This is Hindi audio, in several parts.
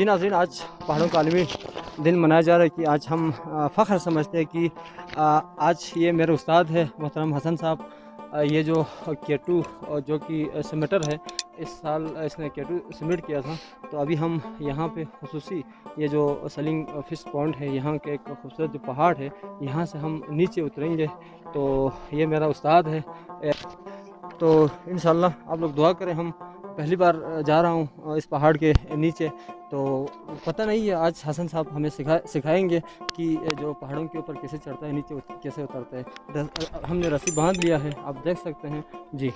जी नाज़रीन, आज पहाड़ों का आलमी दिन मनाया जा रहा है कि आज हम फ़ख्र समझते हैं कि आज ये मेरे उस्ताद है मोहतरम हसन साहब। ये जो केटू जो कि समेटर है, इस साल इसने केटू सबमिट किया था। तो अभी हम यहाँ पे खुसूसी ये जो सलिंग फ़िश पॉन्ड है, यहाँ के एक खूबसूरत जो पहाड़ है, यहाँ से हम नीचे उतरेंगे। तो ये मेरा उस्ताद है। तो इंशाल्लाह आप लोग दुआ करें। हम पहली बार जा रहा हूँ इस पहाड़ के नीचे, तो पता नहीं है आज हसन साहब हमें सिखाएंगे कि जो पहाड़ों के ऊपर कैसे चढ़ता है, नीचे कैसे उतरता है। हमने रस्सी बांध लिया है, आप देख सकते हैं जी।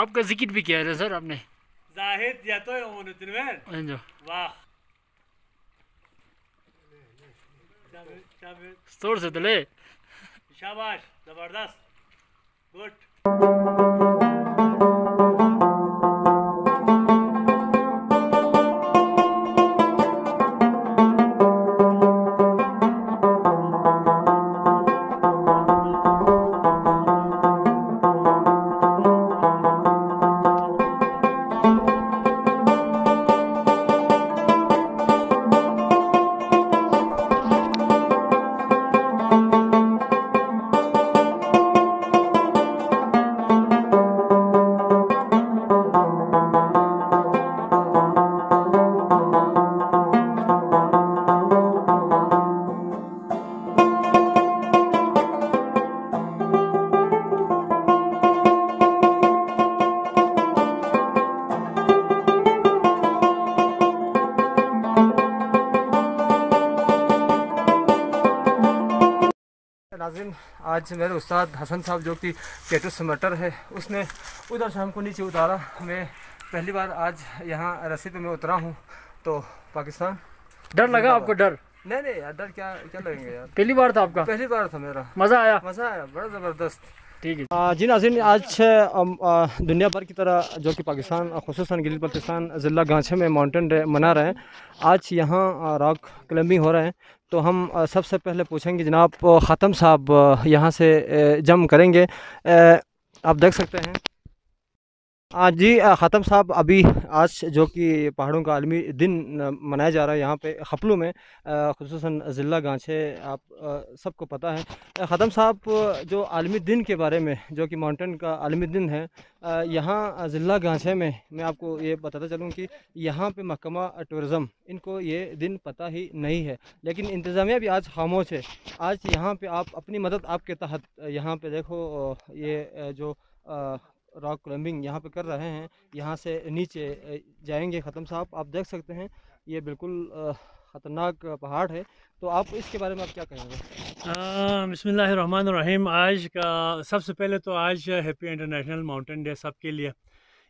आपका जिक्र भी किया है सर आपने। जाहिद या तो उन्होंने वाह जोर से दले, शाबाश, जबरदस्त, गुड। नाज़रीन, आज मेरे उस्ताद हसन साहब जो कि केटू समेटर है, उसने उधर से हमको नीचे उतारा। मैं पहली बार आज यहाँ रस्सी पे मैं उतरा हूँ। तो पाकिस्तान। डर लगा आपको? डर नहीं यार, डर क्या क्या लगेंगे यार। पहली बार था आपका? पहली बार था मेरा। मज़ा आया बड़ा ज़बरदस्त। ठीक है जी नाज़रीन, आज दुनिया भर की तरह जो कि पाकिस्तान खुसूसन गिलगित बल्तिस्तान ज़िला गांछे में माउंटेन डे मना रहे हैं। आज यहाँ रॉक क्लाइंबिंग हो रहे हैं। तो हम सबसे पहले पूछेंगे जनाब ख़ातम साहब यहाँ से जंप करेंगे। आप देख सकते हैं। जी ख़ातम साहब, अभी आज जो कि पहाड़ों का आलमी दिन मनाया जा रहा है यहाँ पे खपलू में, खुसूसन ज़िला गांछे, आप सबको पता है। ख़ातम साहब, जो आलमी दिन के बारे में, जो कि माउंटेन का आलमी दिन है, यहाँ ज़िला गांछे में मैं आपको ये बताता चलूँ कि यहाँ पे महकमा टूरिज़म, इनको ये दिन पता ही नहीं है, लेकिन इंतज़ामिया भी आज खामोश है। आज यहाँ पे आप अपनी मदद आपके तहत यहाँ पे देखो, ये जो रॉक क्लाइंबिंग यहाँ पे कर रहे हैं, यहाँ से नीचे जाएंगे। ख़ातम साहब, आप देख सकते हैं ये बिल्कुल ख़तरनाक पहाड़ है। तो आप इसके बारे में आप क्या कहेंगे? बिस्मिल्लाहिर्रहमानिर्रहीम। आज का सबसे पहले तो आज हैप्पी इंटरनेशनल माउंटेन डे सबके लिए।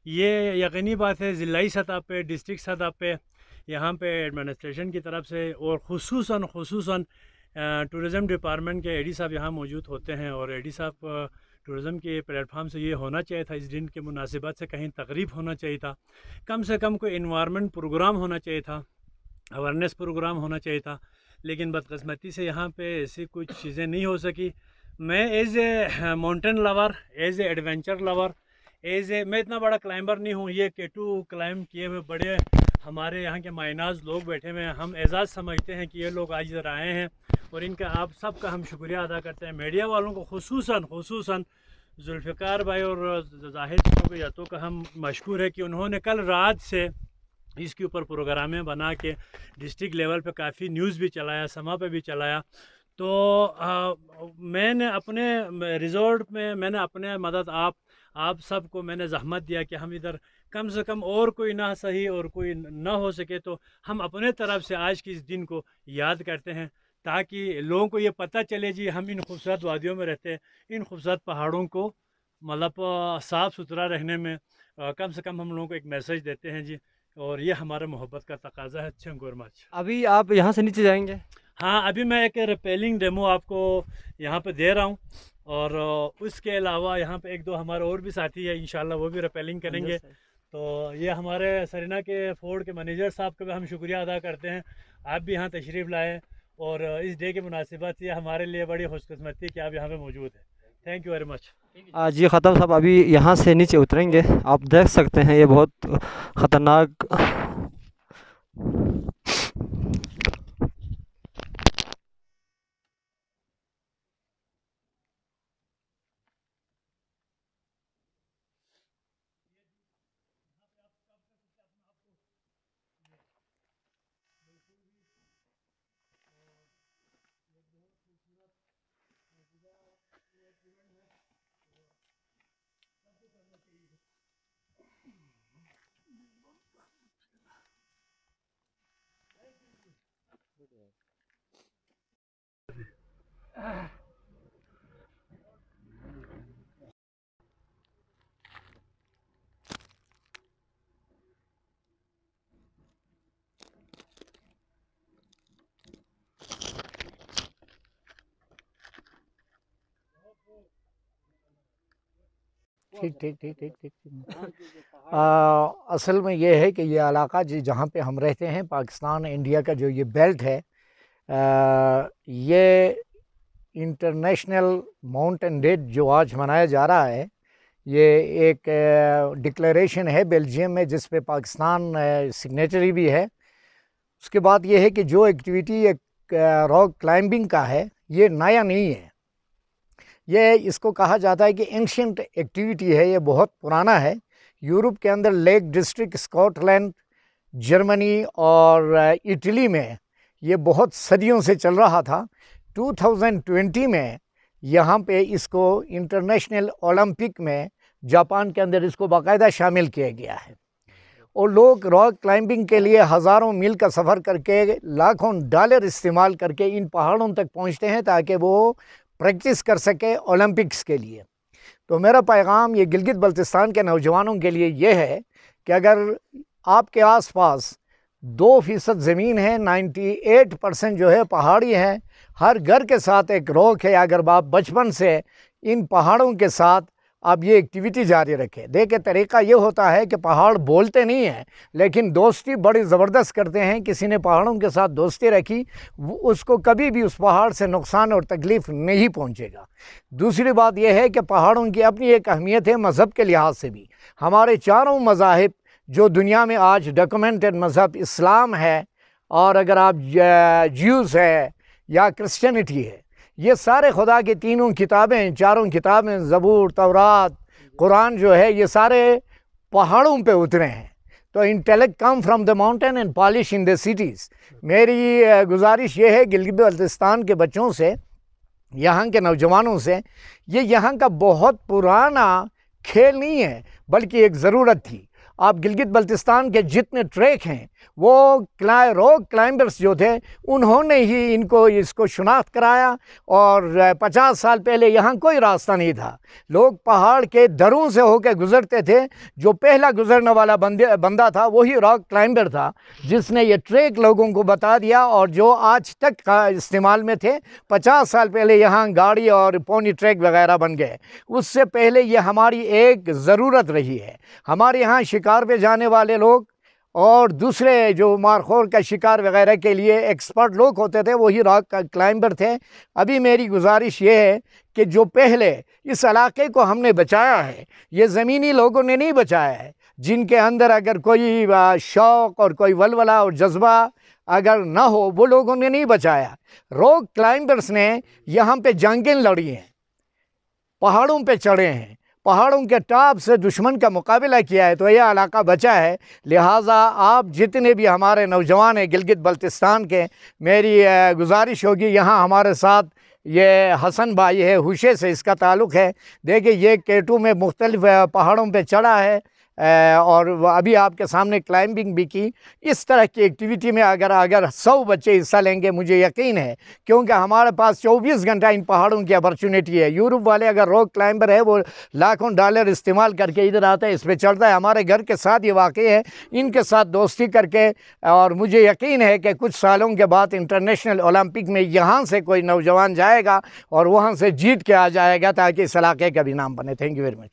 ये यकीनी बात है, ज़िलाई सतह पे, डिस्ट्रिक्ट सतह पे, यहाँ पे एडमिनिस्ट्रेशन की तरफ से और खुसूसन टूरिज़म डिपार्टमेंट के एडी साहब यहाँ मौजूद होते हैं। और एडी साहब टूरिज़म के प्लेटफार्म से ये होना चाहिए था, इस दिन के मुनासिबत से कहीं तकरीब होना चाहिए था, कम से कम कोई इन्वायरमेंट प्रोग्राम होना चाहिए था, अवेयरनेस प्रोग्राम होना चाहिए था। लेकिन बदकिस्मती से यहाँ पे ऐसी कुछ चीज़ें नहीं हो सकी। मैं as a mountain lover, as a adventure lover, मैं इतना बड़ा क्लाइंबर नहीं हूँ। ये केटू क्लाइंब किए हुए बड़े हमारे यहाँ के मायनाज लोग बैठे हुए हैं। हम एजाज़ समझते हैं कि ये लोग आज इधर आए हैं और इनका आप सबका हम शुक्रिया अदा करते हैं। मीडिया वालों को खुसूसन जुल्फ़िकार भाई और जाहिद को का हम मशकूर है कि उन्होंने कल रात से इसके ऊपर प्रोग्रामें बना के डिस्ट्रिक्ट लेवल पे काफ़ी न्यूज़ भी चलाया, समा पे भी चलाया। तो मैंने अपने रिजॉर्ट में मैंने अपने मदद आप सबको मैंने ज़हमत दिया कि हम इधर कम से कम और कोई ना सही और कोई ना हो सके तो हम अपने तरफ से आज के इस दिन को याद करते हैं, ताकि लोगों को ये पता चले जी हम इन खूबसूरत वादियों में रहते हैं, इन खूबसूरत पहाड़ों को मतलब साफ़ सुथरा रहने में कम से कम हम लोगों को एक मैसेज देते हैं जी। और ये हमारा मोहब्बत का तकाजा है। Thank you very much. अभी आप यहाँ से नीचे जाएंगे? हाँ, अभी मैं एक रिपेलिंग डेमो आपको यहाँ पे दे रहा हूँ, और उसके अलावा यहाँ पे एक दो हमारे और भी साथी है, इंशाल्लाह वो भी रिपेलिंग करेंगे। तो ये हमारे सरीना के फोर्ट के मैनेजर साहब का भी हम शुक्रिया अदा करते हैं, आप भी यहाँ तशरीफ़ लाए, और इस डे की मुनासिबत से हमारे लिए बड़ी खुशकिस्मती कि आप यहाँ पे मौजूद हैं। Thank you very much. जी ख़त्म साहब, अभी यहाँ से नीचे उतरेंगे, आप देख सकते हैं ये बहुत ख़तरनाक ठीक ठीक ठीक ठीक ठीक ठीक। असल में ये है कि ये इलाका जहाँ पे हम रहते हैं, पाकिस्तान इंडिया का जो ये बेल्ट है, ये इंटरनेशनल माउंटेन डे जो आज मनाया जा रहा है, ये एक डिक्लेरेशन है बेल्जियम में जिस पे पाकिस्तान सिग्नेचरी भी है। उसके बाद ये है कि जो एक्टिविटी एक रॉक क्लाइंबिंग का है, ये नया नहीं है, ये इसको कहा जाता है कि एंशियंट एक्टिविटी है, ये बहुत पुराना है। यूरोप के अंदर लेक डिस्ट्रिक्ट, स्कॉटलैंड, जर्मनी और इटली में ये बहुत सदियों से चल रहा था। 2020 में यहाँ पे इसको इंटरनेशनल ओलंपिक में जापान के अंदर इसको बाकायदा शामिल किया गया है, और लोग रॉक क्लाइंबिंग के लिए हज़ारों मील का सफ़र करके, लाखों डॉलर इस्तेमाल करके इन पहाड़ों तक पहुँचते हैं ताकि वो प्रैक्टिस कर सके ओलंपिक्स के लिए। तो मेरा पैगाम ये गिलगित बल्तिस्तान के नौजवानों के लिए ये है कि अगर आपके आसपास 2% ज़मीन है, 98% जो है पहाड़ी है, हर घर के साथ एक रॉक है, अगर आप बचपन से इन पहाड़ों के साथ आप ये एक्टिविटी जारी रखें। देखिए, तरीक़ा ये होता है कि पहाड़ बोलते नहीं हैं लेकिन दोस्ती बड़ी ज़बरदस्त करते हैं। किसी ने पहाड़ों के साथ दोस्ती रखी, उसको कभी भी उस पहाड़ से नुकसान और तकलीफ़ नहीं पहुंचेगा। दूसरी बात यह है कि पहाड़ों की अपनी एक अहमियत है मज़हब के लिहाज से भी। हमारे चारों मज़ाहिब जो दुनिया में आज डॉक्यूमेंटेड मज़हब इस्लाम है, और अगर आप ज्यूज़ है या क्रिश्चियनिटी है, ये सारे खुदा की तीनों किताबें, चारों किताबें, ज़बूर, तौरात, कुरान जो है, ये सारे पहाड़ों पे उतरे हैं। तो intellect come from the mountain and polish in the cities. मेरी गुजारिश ये है गिलगित बल्तिस्तान के बच्चों से, यहाँ के नौजवानों से, ये यहाँ का बहुत पुराना खेल नहीं है बल्कि एक ज़रूरत थी। आप गिलगित बल्तिस्तान के जितने ट्रैक हैं, वो रॉक क्लाइंबर्स जो थे उन्होंने ही इसको शनाख्त कराया। और 50 साल पहले यहाँ कोई रास्ता नहीं था, लोग पहाड़ के दरों से होकर गुज़रते थे। जो पहला गुज़रने वाला बंदा था वही रॉक क्लाइंबर था, जिसने ये ट्रैक लोगों को बता दिया, और जो आज तक का इस्तेमाल में थे। 50 साल पहले यहाँ गाड़ी और पोनी ट्रैक वगैरह बन गए, उससे पहले ये हमारी एक ज़रूरत रही है। हमारे यहाँ शिकार पे जाने वाले लोग और दूसरे जो मारखोर का शिकार वगैरह के लिए एक्सपर्ट लोग होते थे, वही रॉक क्लाइंबर थे। अभी मेरी गुजारिश ये है कि जो पहले इस इलाके को हमने बचाया है, ये ज़मीनी लोगों ने नहीं बचाया है, जिनके अंदर अगर कोई शौक़ और कोई वलवला और जज्बा अगर ना हो, वो लोगों ने नहीं बचाया। रॉक क्लाइंबर्स ने यहाँ पे जंगें लड़ी हैं, पहाड़ों पे चढ़े हैं, पहाड़ों के टॉप से दुश्मन का मुकाबला किया है तो यह इलाका बचा है। लिहाजा आप जितने भी हमारे नौजवान हैं गिलगित बल्तिस्तान के, मेरी गुजारिश होगी, यहाँ हमारे साथ ये हसन भाई है, हुशे से इसका ताल्लुक़ है। देखिए ये K2 में मुख्तलिफ पहाड़ों पे चढ़ा है और अभी आपके सामने क्लाइंबिंग भी की। इस तरह की एक्टिविटी में अगर 100 बच्चे हिस्सा लेंगे, मुझे यकीन है, क्योंकि हमारे पास 24 घंटा इन पहाड़ों की अपॉर्चुनिटी है। यूरोप वाले अगर रॉक क्लाइंबर है वो लाखों डॉलर इस्तेमाल करके इधर आता है, इस पर चढ़ता है। हमारे घर के साथ ये वाक़ई है, इनके साथ दोस्ती करके, और मुझे यकीन है कि कुछ सालों के बाद इंटरनेशनल ओलंपिक में यहाँ से कोई नौजवान जाएगा और वहाँ से जीत के आ जाएगा ताकि इस इलाके का भी नाम बने। Thank you very much.